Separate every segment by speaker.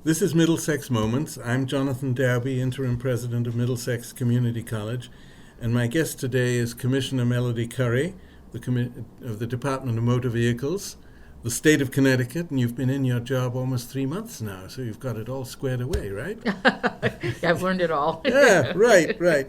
Speaker 1: This is Middlesex Moments. I'm Jonathan Daube, Interim President of Middlesex Community College, and my guest today is Commissioner Melody Curry of the Department of Motor Vehicles, the state of Connecticut, and you've been in your job almost 3 months now, so you've got it all squared away, right?
Speaker 2: I've learned it all.
Speaker 1: Yeah, right.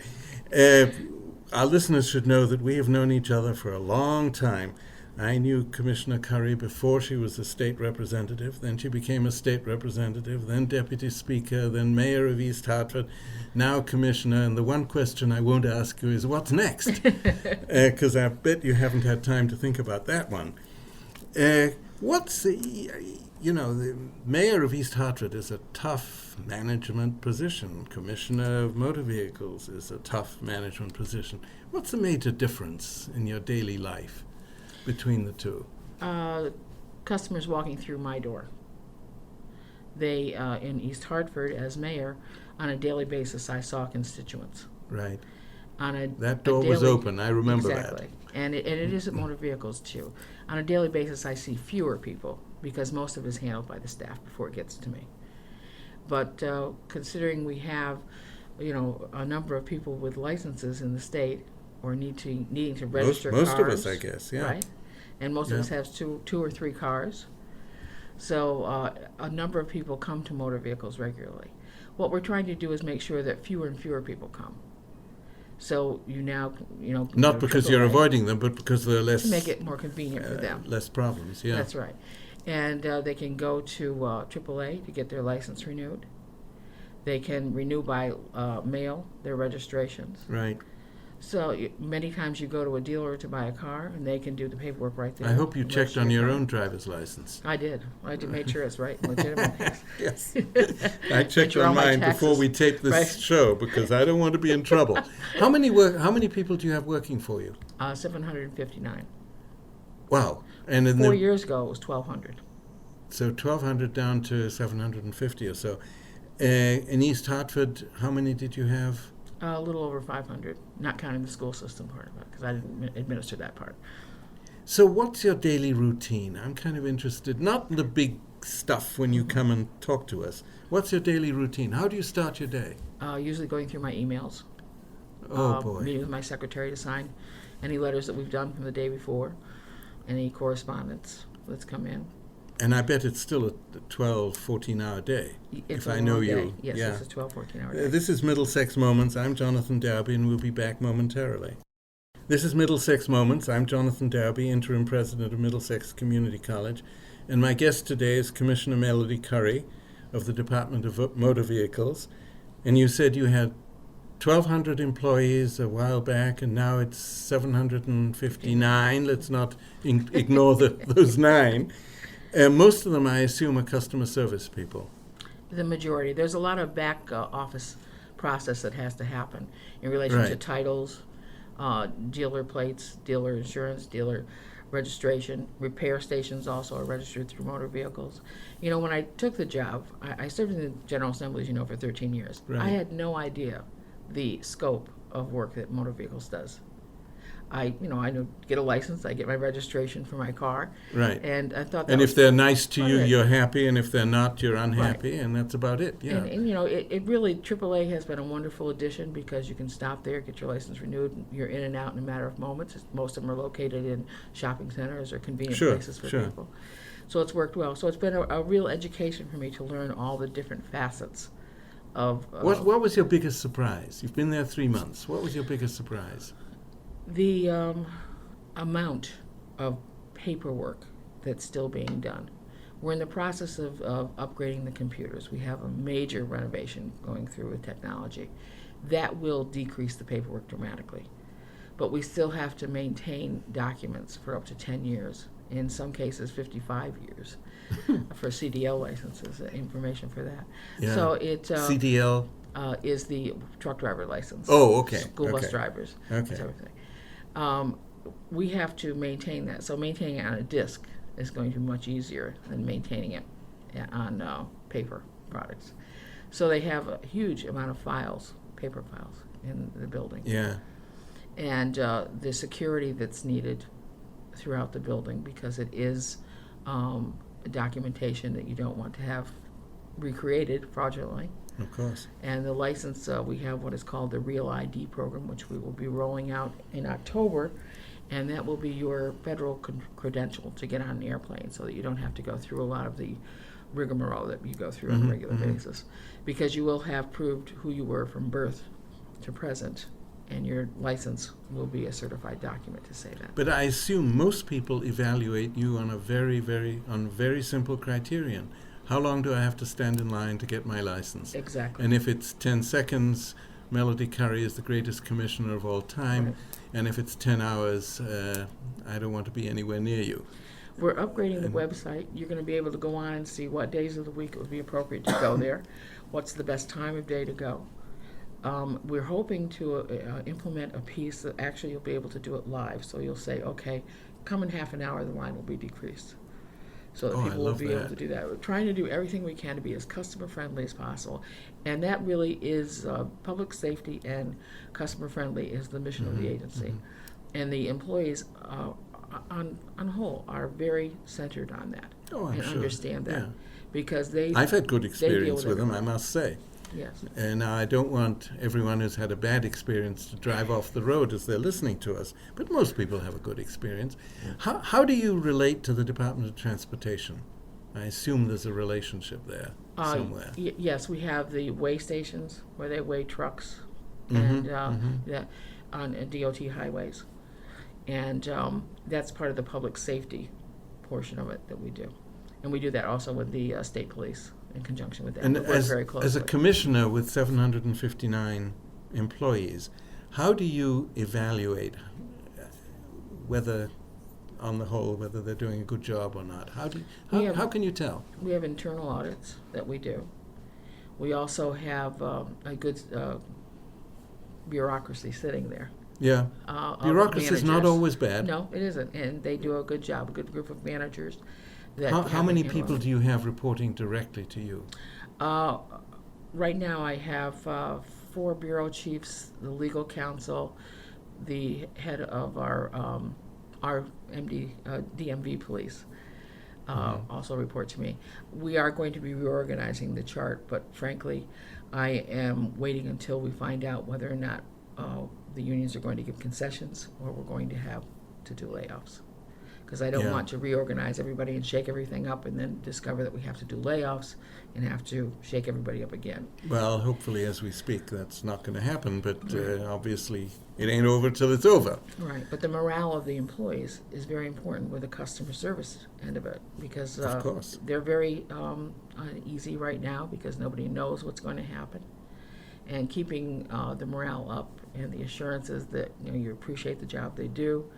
Speaker 1: Our listeners should know that we have known each other for a long time. I knew Commissioner Curry before she was a state representative. Then she became a state representative, then deputy speaker, then mayor of East Hartford, now commissioner. And the one question I won't ask you is, what's next? Because I bet you haven't had time to think about that one. The mayor of East Hartford is a tough management position. Commissioner of Motor Vehicles is a tough management position. What's the major difference in your daily life between the two?
Speaker 2: Customers walking through my door. They, in East Hartford, as mayor, on a daily basis, I saw constituents.
Speaker 1: Right.
Speaker 2: That
Speaker 1: door was open. I remember
Speaker 2: exactly. That. And it is at motor vehicles, too. On a daily basis, I see fewer people because most of it is handled by the staff before it gets to me. But considering we have, a number of people with licenses in the state or needing to register
Speaker 1: most
Speaker 2: cars.
Speaker 1: Most of us, I guess, yeah.
Speaker 2: Right? And most of us have two or three cars. So a number of people come to motor vehicles regularly. What we're trying to do is make sure that fewer and fewer people come. So
Speaker 1: not because you're avoiding them, but because they're less...
Speaker 2: To make it more convenient for them.
Speaker 1: Less problems, yeah.
Speaker 2: That's right. And they can go to AAA to get their license renewed. They can renew by mail their registrations.
Speaker 1: Right.
Speaker 2: So many times you go to a dealer to buy a car, and they can do the paperwork right there.
Speaker 1: I hope you checked on your own driver's license.
Speaker 2: I did. Made sure it's right, legitimate.
Speaker 1: Yes. I checked on mine before we taped this show because I don't want to be in trouble. How many people do you have working for you?
Speaker 2: 759.
Speaker 1: Wow. And in
Speaker 2: 4 years ago, it was 1,200.
Speaker 1: So 1,200 down to 750 or so. In East Hartford, how many did you have?
Speaker 2: A little over 500, not counting the school system part of it, because I didn't administer that part.
Speaker 1: So what's your daily routine? I'm kind of interested, not in the big stuff when you come and talk to us. What's your daily routine? How do you start your day?
Speaker 2: Usually going through my emails.
Speaker 1: Oh, boy.
Speaker 2: Meeting with my secretary to sign any letters that we've done from the day before, any correspondence that's come in.
Speaker 1: And I bet it's still a 12, 14-hour day.
Speaker 2: It's
Speaker 1: if I know you.
Speaker 2: Day. Yes, it's a 12, 14-hour day.
Speaker 1: This is Middlesex Moments. I'm Jonathan Daube, and we'll be back momentarily. This is Middlesex Moments. I'm Jonathan Daube, Interim President of Middlesex Community College, and my guest today is Commissioner Melody Curry of the Department of Motor Vehicles. And you said you had 1,200 employees a while back, and now it's 759. Let's not ignore those 9. Most of them, I assume, are customer service people.
Speaker 2: The majority. There's a lot of back office process that has to happen in relation to titles, dealer plates, dealer insurance, dealer registration. Repair stations also are registered through motor vehicles. When I took the job, I served in the General Assembly, for 13 years.
Speaker 1: Right.
Speaker 2: I had no idea the scope of work that motor vehicles does. I get a license, I get my registration for my car.
Speaker 1: Right.
Speaker 2: And I thought that
Speaker 1: and if they're nice to you,
Speaker 2: it.
Speaker 1: You're happy, and if they're not, you're unhappy, and that's about it. Yeah.
Speaker 2: And it really, AAA has been a wonderful addition because you can stop there, get your license renewed, you're in and out in a matter of moments. Most of them are located in shopping centers or convenient places for people. So it's worked well. So it's been a real education for me to learn all the different facets of...
Speaker 1: What was your biggest surprise? You've been there 3 months. What was your biggest surprise?
Speaker 2: The amount of paperwork that's still being done. We're in the process of upgrading the computers. We have a major renovation going through with technology. That will decrease the paperwork dramatically. But we still have to maintain documents for up to 10 years, in some cases 55 years, for CDL licenses, information for that.
Speaker 1: Yeah.
Speaker 2: So it...
Speaker 1: CDL?
Speaker 2: Is the truck driver license.
Speaker 1: Oh, okay.
Speaker 2: School bus drivers.
Speaker 1: Okay.
Speaker 2: Everything. We have to maintain that. So maintaining it on a disk is going to be much easier than maintaining it on paper products. So they have a huge amount of files, paper files, in the building.
Speaker 1: Yeah.
Speaker 2: And the security that's needed throughout the building, because it is documentation that you don't want to have recreated fraudulently.
Speaker 1: Of course.
Speaker 2: And the license, we have what is called the Real ID program, which we will be rolling out in October, and that will be your federal credential to get on an airplane, so that you don't have to go through a lot of the rigmarole that you go through on a regular basis, because you will have proved who you were from birth to present, and your license will be a certified document to say that.
Speaker 1: But I assume most people evaluate you on a very simple criterion. How long do I have to stand in line to get my license?
Speaker 2: Exactly.
Speaker 1: And if it's 10 seconds, Melody Curry is the greatest commissioner of all time.
Speaker 2: Right.
Speaker 1: And if it's 10 hours, I don't want to be anywhere near you.
Speaker 2: We're upgrading the website. You're going to be able to go on and see what days of the week it would be appropriate to go there, what's the best time of day to go. We're hoping to implement a piece that actually you'll be able to do it live. So you'll say, okay, come in half an hour, the line will be decreased. So that people will be able to do that. We're trying to do everything we can to be as customer friendly as possible. And that really is public safety and customer friendly is the mission of the agency. And the employees on whole are very centered on that and understand that. Because
Speaker 1: I've had good experience with them,
Speaker 2: everybody.
Speaker 1: I must say.
Speaker 2: Yes.
Speaker 1: And I don't want everyone who's had a bad experience to drive off the road as they're listening to us, but most people have a good experience. How do you relate to the Department of Transportation? I assume there's a relationship there somewhere.
Speaker 2: Yes, we have the weigh stations where they weigh trucks and on DOT highways. And that's part of the public safety portion of it that we do. And we do that also with the state police in conjunction with them.
Speaker 1: And
Speaker 2: We work very closely.
Speaker 1: as a commissioner with 759 employees, how do you evaluate whether, on the whole, whether they're doing a good job or not? How can you tell?
Speaker 2: We have internal audits that we do. We also have a good bureaucracy sitting there.
Speaker 1: Yeah. Bureaucracy is not
Speaker 2: managers.
Speaker 1: always bad.
Speaker 2: No, it isn't. And they do a good job, a good group of managers.
Speaker 1: How many people do you have reporting directly to you?
Speaker 2: Right now I have 4 bureau chiefs, the legal counsel, the head of our DMV police also report to me. We are going to be reorganizing the chart, but frankly, I am waiting until we find out whether or not the unions are going to give concessions or we're going to have to do layoffs. Because I don't want to reorganize everybody and shake everything up and then discover that we have to do layoffs and have to shake everybody up again.
Speaker 1: Well, hopefully as we speak that's not going to happen, but obviously it ain't over till it's over.
Speaker 2: Right, but the morale of the employees is very important with the customer service end of it, because
Speaker 1: Of course.
Speaker 2: they're very uneasy right now because nobody knows what's going to happen. And keeping the morale up and the assurances that you appreciate the job they do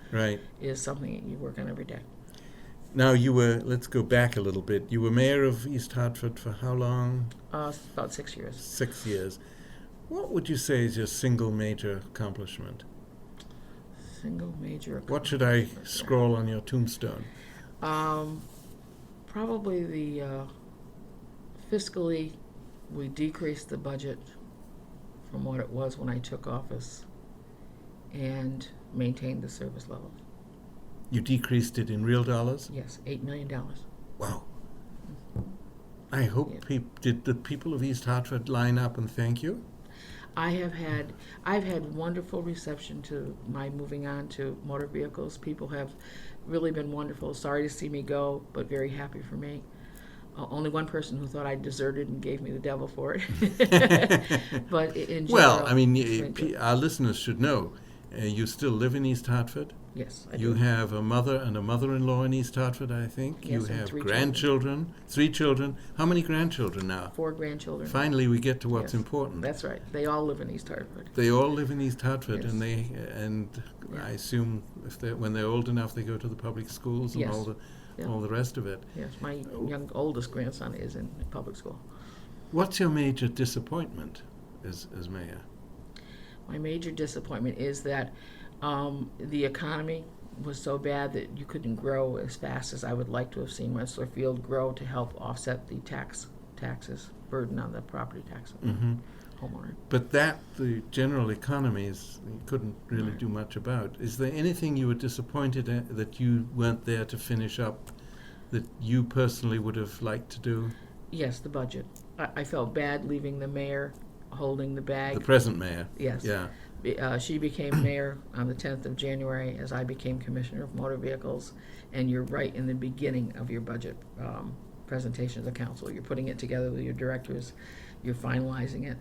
Speaker 2: is something that you work on every day.
Speaker 1: Now let's go back a little bit. You were mayor of East Hartford for how long?
Speaker 2: About 6 years.
Speaker 1: 6 years. What would you say is your single major accomplishment?
Speaker 2: Single major accomplishment.
Speaker 1: What should I scroll on your tombstone?
Speaker 2: Probably the fiscally, we decreased the budget from what it was when I took office and maintained the service level.
Speaker 1: You decreased it in real dollars?
Speaker 2: Yes, $8 million.
Speaker 1: Wow. I hope did the people of East Hartford line up and thank you?
Speaker 2: I've had wonderful reception to my moving on to motor vehicles. People have really been wonderful. Sorry to see me go, but very happy for me. Only one person who thought I deserted and gave me the devil for it. But in general,
Speaker 1: well, I mean, our listeners should know, you still live in East Hartford?
Speaker 2: Yes, I
Speaker 1: You
Speaker 2: do.
Speaker 1: have a mother and a mother-in-law in East Hartford, I think.
Speaker 2: Yes,
Speaker 1: You
Speaker 2: and
Speaker 1: have
Speaker 2: 3
Speaker 1: grandchildren, 3 children. How many grandchildren now?
Speaker 2: 4 grandchildren.
Speaker 1: Finally, we get to what's
Speaker 2: Yes,
Speaker 1: important.
Speaker 2: That's right. They all live in East Hartford.
Speaker 1: They all live in East Hartford,
Speaker 2: Yes.
Speaker 1: and
Speaker 2: Yeah.
Speaker 1: I assume when they're old enough, they go to the public schools and
Speaker 2: Yes. Yeah.
Speaker 1: all the rest of it.
Speaker 2: Yes, my oldest grandson is in public school.
Speaker 1: What's your major disappointment as mayor?
Speaker 2: My major disappointment is that the economy was so bad that you couldn't grow as fast as I would like to have seen Rensselaer Field grow to help offset the taxes burden on the property tax homeowner.
Speaker 1: But the general economy you couldn't really do much about. Is there anything you were disappointed at that you weren't there to finish up that you personally would have liked to do?
Speaker 2: Yes, the budget. I felt bad leaving the mayor holding the bag.
Speaker 1: The present mayor.
Speaker 2: Yes.
Speaker 1: Yeah.
Speaker 2: She became mayor on the 10th of January as I became commissioner of motor vehicles. And you're right in the beginning of your budget presentation to the council. You're putting it together with your directors. You're finalizing it.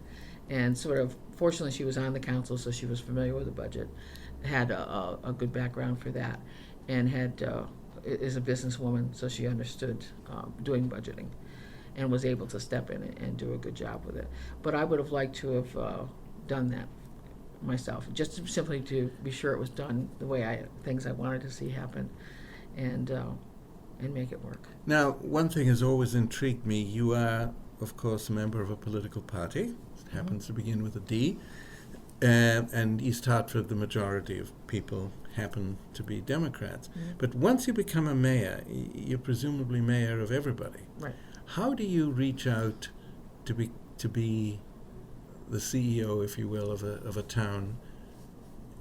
Speaker 2: And sort of, fortunately, she was on the council, so she was familiar with the budget, had a good background for that, and is a businesswoman, so she understood doing budgeting and was able to step in and do a good job with it. But I would have liked to have done that myself, just simply to be sure it was done the way things I wanted to see happen, and make it work.
Speaker 1: Now, one thing has always intrigued me. You are, of course, a member of a political party. It happens to begin with a D. And East Hartford, the majority of people happen to be Democrats. But once you become a mayor, you're presumably mayor of everybody.
Speaker 2: Right.
Speaker 1: How do you reach out to be the CEO, if you will, of a town,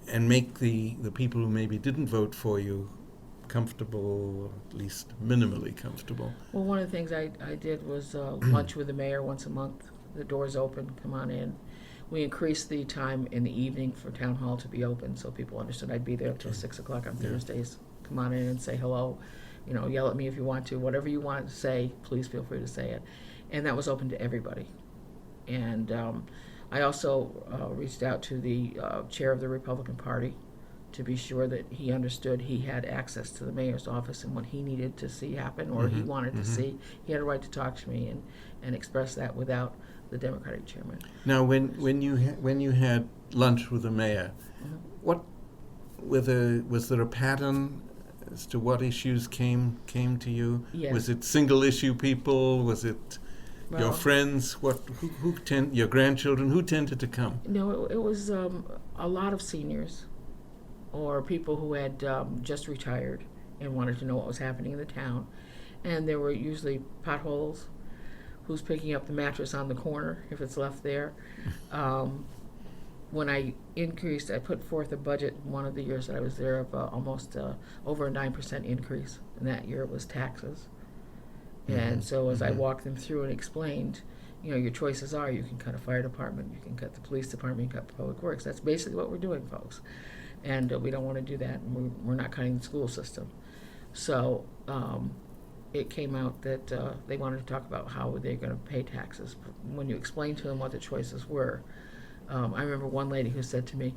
Speaker 1: and make the people who maybe didn't vote for you comfortable, or at least minimally comfortable?
Speaker 2: Well, one of the things I did was lunch with the mayor once a month. The door's open, come on in. We increased the time in the evening for town hall to be open, so people understood I'd be there until 6 o'clock on Thursdays. Come on in and say hello. Yell at me if you want to. Whatever you want to say, please feel free to say it. And that was open to everybody. And I also reached out to the chair of the Republican Party to be sure that he understood he had access to the mayor's office and what he needed to see happen, or he wanted to see. He had a right to talk to me and express that without the Democratic chairman.
Speaker 1: Now, when you had lunch with the mayor, what was there a pattern as to what issues came to you?
Speaker 2: Yes.
Speaker 1: Was it single issue people? Was it your
Speaker 2: Well,
Speaker 1: friends? Your grandchildren? Who tended to come?
Speaker 2: No, it was a lot of seniors or people who had just retired and wanted to know what was happening in the town. And there were usually potholes, who's picking up the mattress on the corner if it's left there. When I put forth a budget one of the years that I was there of almost over a 9% increase, and that year it was taxes. And so as I walked them through and explained, your choices are, you can cut a fire department, you can cut the police department, you can cut public works. That's basically what we're doing, folks. And we don't want to do that, and we're not cutting the school system. So it came out that they wanted to talk about how they're going to pay taxes. When you explained to them what the choices were, I remember one lady who said to me,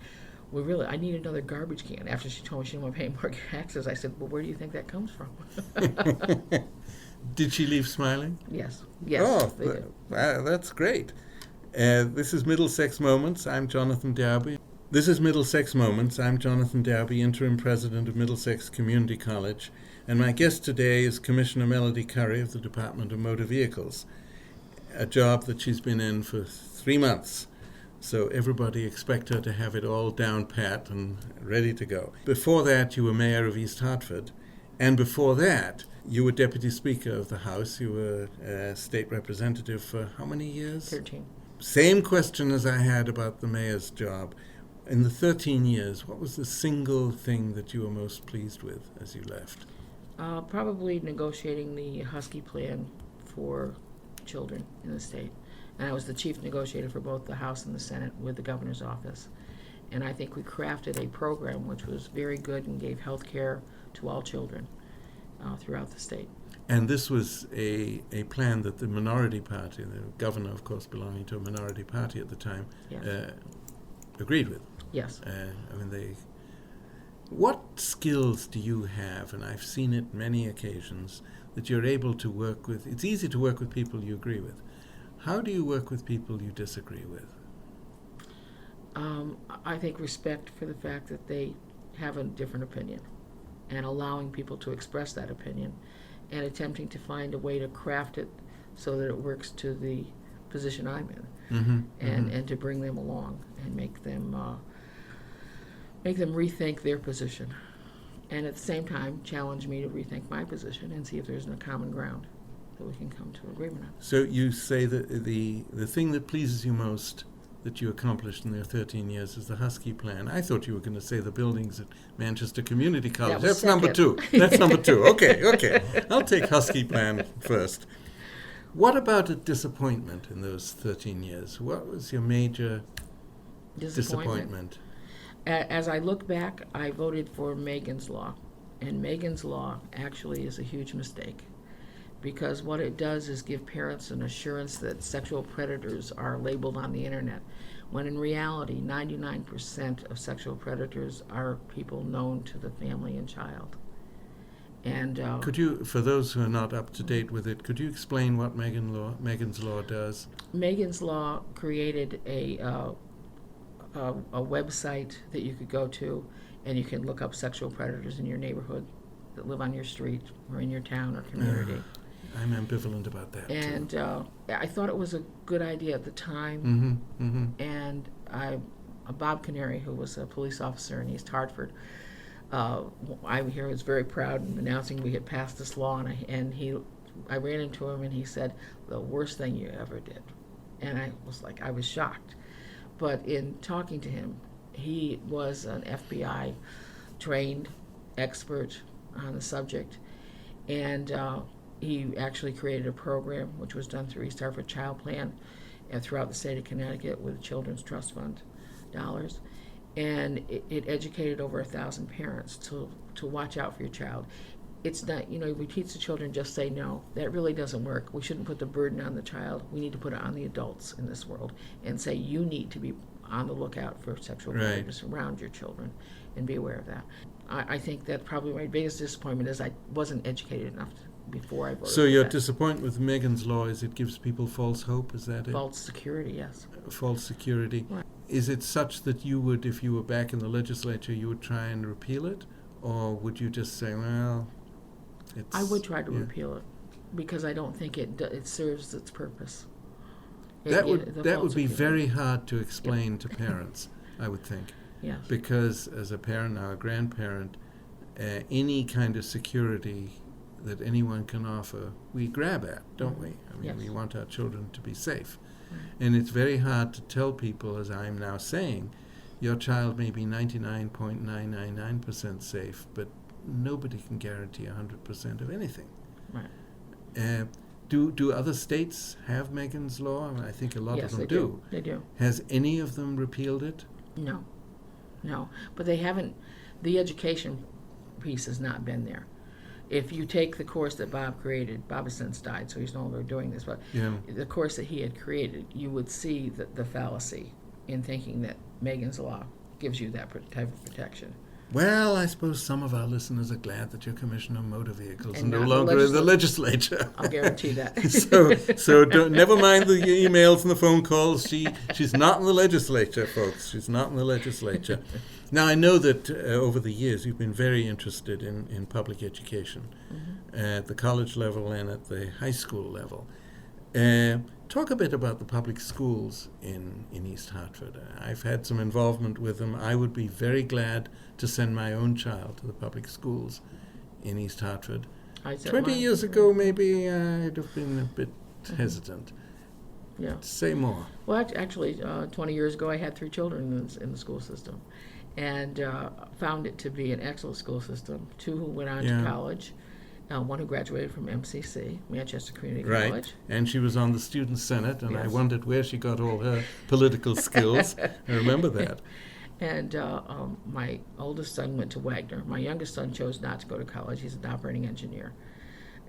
Speaker 2: well, I need another garbage can. After she told me she didn't want to pay more taxes, I said, well, where do you think that comes from?
Speaker 1: Did she leave smiling?
Speaker 2: Yes,
Speaker 1: Oh,
Speaker 2: they did.
Speaker 1: That's great. This is Middlesex Moments. I'm Jonathan Daube. This is Middlesex Moments. I'm Jonathan Daube, interim president of Middlesex Community College, and my guest today is Commissioner Melody Curry of the Department of Motor Vehicles, a job that she's been in for 3 months. So everybody expect her to have it all down pat and ready to go. Before that, you were mayor of East Hartford, and before that, you were deputy speaker of the House. You were a state representative for how many years?
Speaker 2: 13.
Speaker 1: Same question as I had about the mayor's job. In the 13 years, what was the single thing that you were most pleased with as you left?
Speaker 2: Probably negotiating the Husky plan for children in the state. And I was the chief negotiator for both the House and the Senate with the governor's office. And I think we crafted a program which was very good and gave health care to all children throughout the state.
Speaker 1: And this was a plan that the minority party, the governor, of course, belonging to a minority party at the time,
Speaker 2: Yes.
Speaker 1: Agreed with.
Speaker 2: Yes.
Speaker 1: What skills do you have, and I've seen it many occasions, that you're able to work with? It's easy to work with people you agree with. How do you work with people you disagree with?
Speaker 2: I think respect for the fact that they have a different opinion, and allowing people to express that opinion, and attempting to find a way to craft it so that it works to the position I'm in, and to bring them along and make them rethink their position, and at the same time challenge me to rethink my position and see if there's a common ground that we can come to agreement on.
Speaker 1: So you say that the thing that pleases you most that you accomplished in their 13 years is the Husky plan. I thought you were going to say the buildings at Manchester Community College.
Speaker 2: That was
Speaker 1: That's number
Speaker 2: second.
Speaker 1: 2. That's number 2. Okay. I'll take Husky plan first. What about a disappointment in those 13 years? What was your major disappointment?
Speaker 2: As I look back, I voted for Megan's Law. And Megan's Law actually is a huge mistake, because what it does is give parents an assurance that sexual predators are labeled on the internet, when in reality 99% of sexual predators are people known to the family and child. And
Speaker 1: could you, for those who are not up to date with it, could you explain what Megan's Law does?
Speaker 2: Megan's Law created a website that you could go to, and you can look up sexual predators in your neighborhood that live on your street or in your town or community.
Speaker 1: I'm ambivalent about that
Speaker 2: And
Speaker 1: too.
Speaker 2: I thought it was a good idea at the time. And Bob Canary, who was a police officer in East Hartford, I hear was very proud in announcing we had passed this law, I ran into him and he said, "The worst thing you ever did." And I was shocked. But in talking to him, he was an FBI trained expert on the subject, and he actually created a program which was done through East Hartford Child Plan and throughout the state of Connecticut with the Children's Trust Fund dollars. And it educated over 1,000 parents to watch out for your child. It's not, we teach the children just say no. That really doesn't work. We shouldn't put the burden on the child. We need to put it on the adults in this world and say you need to be on the lookout for sexual predators around your children and be aware of that. I think that probably my biggest disappointment is I wasn't educated enough before I voted.
Speaker 1: So your disappointment with Megan's Law is it gives people false hope, is that it?
Speaker 2: False security, yes.
Speaker 1: False security.
Speaker 2: Right.
Speaker 1: Is it such that you would, if you were back in the legislature, you would try and repeal it? Or would you just say, well,
Speaker 2: I would try to repeal it, because I don't think it serves its purpose.
Speaker 1: That would be very hard to explain to parents, I would think.
Speaker 2: Yes.
Speaker 1: Because as a parent or a grandparent, any kind of security that anyone can offer, we grab at, don't we? I mean, we want our children to be safe. Right. And it's very hard to tell people, as I'm now saying, your child may be 99.999% safe, but nobody can guarantee 100% of anything.
Speaker 2: Right.
Speaker 1: Do other states have Megan's Law? I mean, I think a lot of them do.
Speaker 2: They do.
Speaker 1: Has any of them repealed it?
Speaker 2: No. But they haven't. The education piece has not been there. If you take the course that Bob created, Bob has since died, so he's no longer doing this, but the course that he had created, you would see the fallacy in thinking that Megan's Law gives you that type of protection.
Speaker 1: Well, I suppose some of our listeners are glad that you're Commissioner of Motor Vehicles and no longer in the legislature.
Speaker 2: I'll guarantee that.
Speaker 1: so never mind the emails and the phone calls. She's not in the legislature, folks. She's not in the legislature. Now, I know that over the years you've been very interested in public education at the college level and at the high school level. Talk a bit about the public schools in East Hartford. I've had some involvement with them. I would be very glad to send my own child to the public schools in East Hartford. 20 years ago, maybe I'd have been a bit hesitant.
Speaker 2: Yeah.
Speaker 1: Say more.
Speaker 2: Well, actually, 20 years ago, I had 3 children in the school system, and found it to be an excellent school system. 2 who went on to college. One who graduated from MCC, Manchester Community College.
Speaker 1: And she was on the Student Senate, and I wondered where she got all her political skills. I remember that.
Speaker 2: And my oldest son went to Wagner. My youngest son chose not to go to college. He's an operating engineer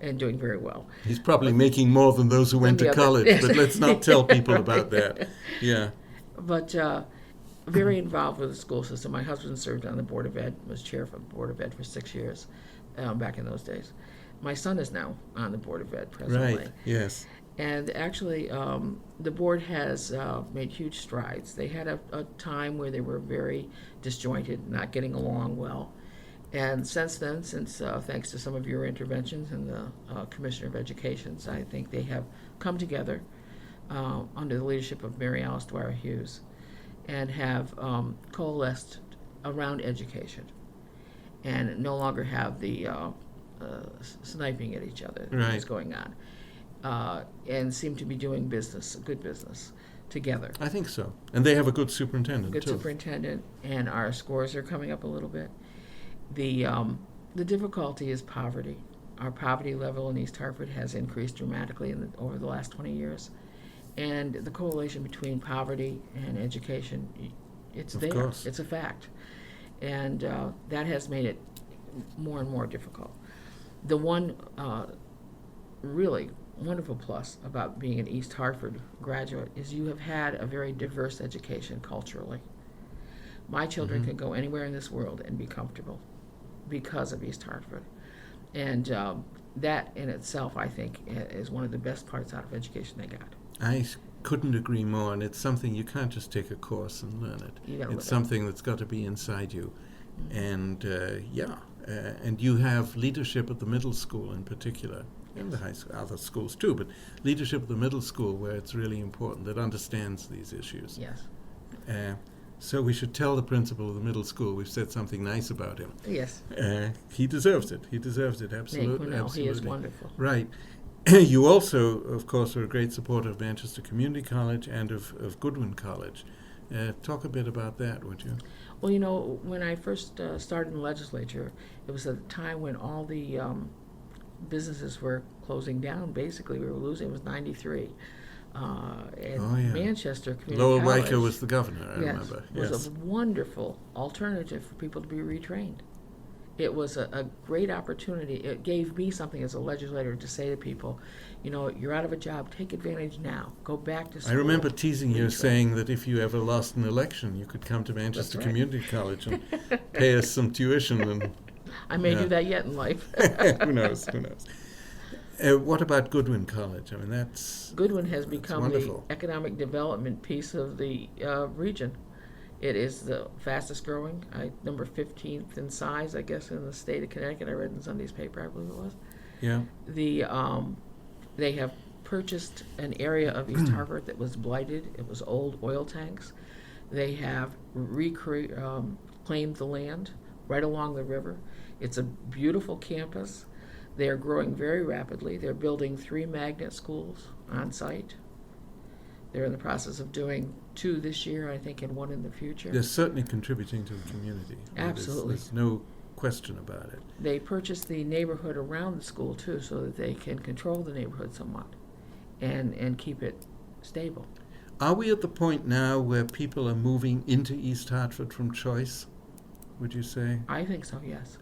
Speaker 2: and doing very well.
Speaker 1: He's probably making more than those who went to college, but let's not tell people about that. Yeah.
Speaker 2: But very involved with the school system. My husband served on the Board of Ed, was chair of the Board of Ed for 6 years. Back in those days. My son is now on the Board of Ed presently.
Speaker 1: Right, yes.
Speaker 2: And actually, the board has made huge strides. They had a time where they were very disjointed, not getting along well. And since then, thanks to some of your interventions and the Commissioner of Education, I think they have come together under the leadership of Mary Alice Dwyer Hughes and have coalesced around education. And no longer have the sniping at each other that's going on, and seem to be doing good business together.
Speaker 1: I think so. And they have a good superintendent,
Speaker 2: Good superintendent, and our scores are coming up a little bit. The difficulty is poverty. Our poverty level in East Hartford has increased dramatically over the last 20 years. And the correlation between poverty and education, it's
Speaker 1: Of
Speaker 2: there.
Speaker 1: course.
Speaker 2: It's a fact. And that has made it more and more difficult. The one really wonderful plus about being an East Hartford graduate is you have had a very diverse education culturally. My children can go anywhere in this world and be comfortable because of East Hartford. And that in itself, I think, is one of the best parts out of education they got.
Speaker 1: I couldn't agree more, and it's something you can't just take a course and learn it.
Speaker 2: You gotta live
Speaker 1: It's
Speaker 2: it.
Speaker 1: something that's got to be inside you. And and you have leadership at the middle school in particular, and the high school, other schools too, but leadership at the middle school where it's really important, that understands these issues.
Speaker 2: Yes.
Speaker 1: So we should tell the principal of the middle school we've said something nice about him.
Speaker 2: Yes.
Speaker 1: He deserves it. He deserves it, absolutely.
Speaker 2: Nick Winnell, he is
Speaker 1: absolutely.
Speaker 2: wonderful.
Speaker 1: Right. You also, of course, are a great supporter of Manchester Community College and of Goodwin College. Talk a bit about that, would you?
Speaker 2: Well, you know, when I first started in the legislature, it was at a time when all the businesses were closing down. Basically, we were losing. It was 93. And Manchester Community
Speaker 1: Lowell
Speaker 2: College,
Speaker 1: Riker was the governor, I remember.
Speaker 2: was a wonderful alternative for people to be retrained. It was a great opportunity. It gave me something as a legislator to say to people, you know, you're out of a job, take advantage now. Go back to school.
Speaker 1: I remember teasing you,
Speaker 2: retrain.
Speaker 1: saying that if you ever lost an election, you could come to Manchester
Speaker 2: That's right.
Speaker 1: Community College and pay us some tuition. And
Speaker 2: I may do that yet in life.
Speaker 1: who knows? Who knows? What about Goodwin College? I mean, that's
Speaker 2: Goodwin has become the
Speaker 1: wonderful.
Speaker 2: economic development piece of the region. It is the fastest growing, number 15th in size, I guess, in the state of Connecticut. I read in Sunday's paper, I believe it was.
Speaker 1: Yeah.
Speaker 2: They have purchased an area of East Hartford that was blighted. It was old oil tanks. They have claimed the land right along the river. It's a beautiful campus. They are growing very rapidly. They're building 3 magnet schools on site. They're in the process of doing 2 this year, I think, and 1 in the future.
Speaker 1: They're certainly contributing to the community.
Speaker 2: Absolutely.
Speaker 1: There's no question about it.
Speaker 2: They purchased the neighborhood around the school, too, so that they can control the neighborhood somewhat and keep it stable.
Speaker 1: Are we at the point now where people are moving into East Hartford from choice, would you say?
Speaker 2: I think so, yes.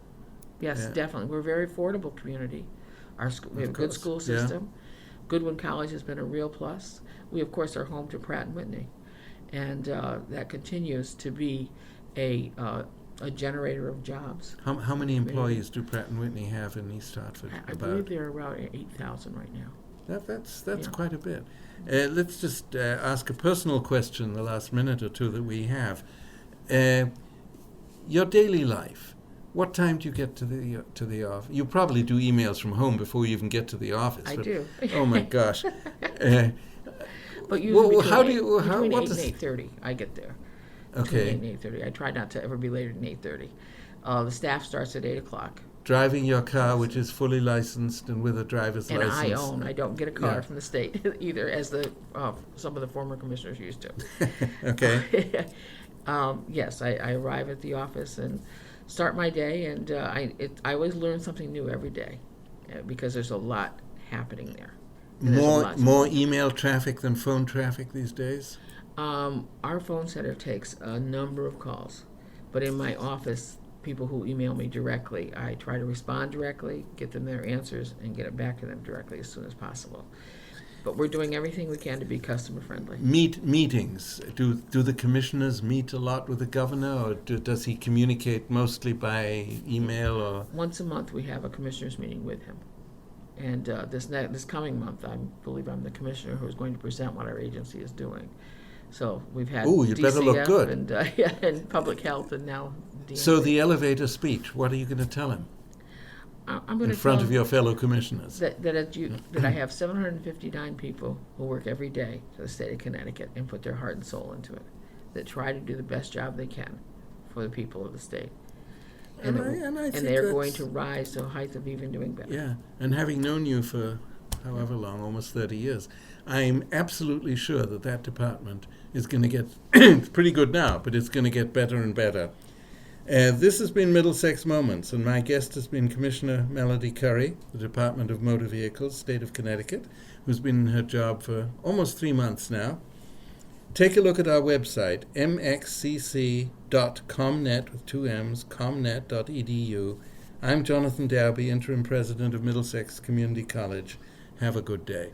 Speaker 2: Yes,
Speaker 1: Yeah.
Speaker 2: definitely. We're a very affordable community. We have a good
Speaker 1: course,
Speaker 2: school
Speaker 1: yeah.
Speaker 2: system. Goodwin College has been a real plus. We, of course, are home to Pratt & Whitney, and that continues to be a generator of jobs.
Speaker 1: How many employees do Pratt & Whitney have in East Hartford?
Speaker 2: I believe there are around 8,000 right now.
Speaker 1: That's
Speaker 2: Yeah.
Speaker 1: quite a bit. Let's just ask a personal question the last minute or two that we have. Your daily life. What time do you get to the office? You probably do emails from home before you even get to the office.
Speaker 2: I do.
Speaker 1: Oh my gosh!
Speaker 2: But usually
Speaker 1: how do
Speaker 2: between
Speaker 1: you? How,
Speaker 2: between
Speaker 1: what
Speaker 2: 8
Speaker 1: does,
Speaker 2: and 8:30, I get there.
Speaker 1: Okay.
Speaker 2: Between 8 and 8:30. I try not to ever be later than 8:30. The staff starts at 8 o'clock.
Speaker 1: Driving your car, which is fully licensed and with a driver's
Speaker 2: And
Speaker 1: license.
Speaker 2: I own. I don't get a car
Speaker 1: Yeah.
Speaker 2: from the state either, as some of the former commissioners used to.
Speaker 1: Okay.
Speaker 2: Yes, I arrive at the office and start my day, and I always learn something new every day because there's a lot happening there. And there's a lot.
Speaker 1: More email traffic than phone traffic these days?
Speaker 2: Our phone center takes a number of calls, but in my office, people who email me directly, I try to respond directly, get them their answers, and get it back to them directly as soon as possible. But we're doing everything we can to be customer friendly.
Speaker 1: Meetings. Do the commissioners meet a lot with the governor, or does he communicate mostly by email? Or
Speaker 2: Once a month, we have a commissioners meeting with him. And this coming month, I believe I'm the commissioner who is going to present what our agency is doing. So we've had
Speaker 1: Ooh, you better look
Speaker 2: DCF
Speaker 1: good.
Speaker 2: and public health, and now DMV.
Speaker 1: So the elevator speech, what are you going to tell him
Speaker 2: I'm going
Speaker 1: in
Speaker 2: to
Speaker 1: front
Speaker 2: tell
Speaker 1: of your fellow commissioners?
Speaker 2: that I have 759 people who work every day for the state of Connecticut and put their heart and soul into it, that try to do the best job they can for the people of the state. And
Speaker 1: I think
Speaker 2: they are going
Speaker 1: that's-
Speaker 2: to rise to a height of even doing better.
Speaker 1: Yeah, and having known you for however long, almost 30 years, I'm absolutely sure that department is going to get, it's pretty good now, but it's going to get better and better. This has been Middlesex Moments, and my guest has been Commissioner Melody Curry, the Department of Motor Vehicles, State of Connecticut, who's been in her job for almost 3 months now. Take a look at our website, mxcc.comnet, with 2 M's, comnet.edu. I'm Jonathan Daube, Interim President of Middlesex Community College. Have a good day.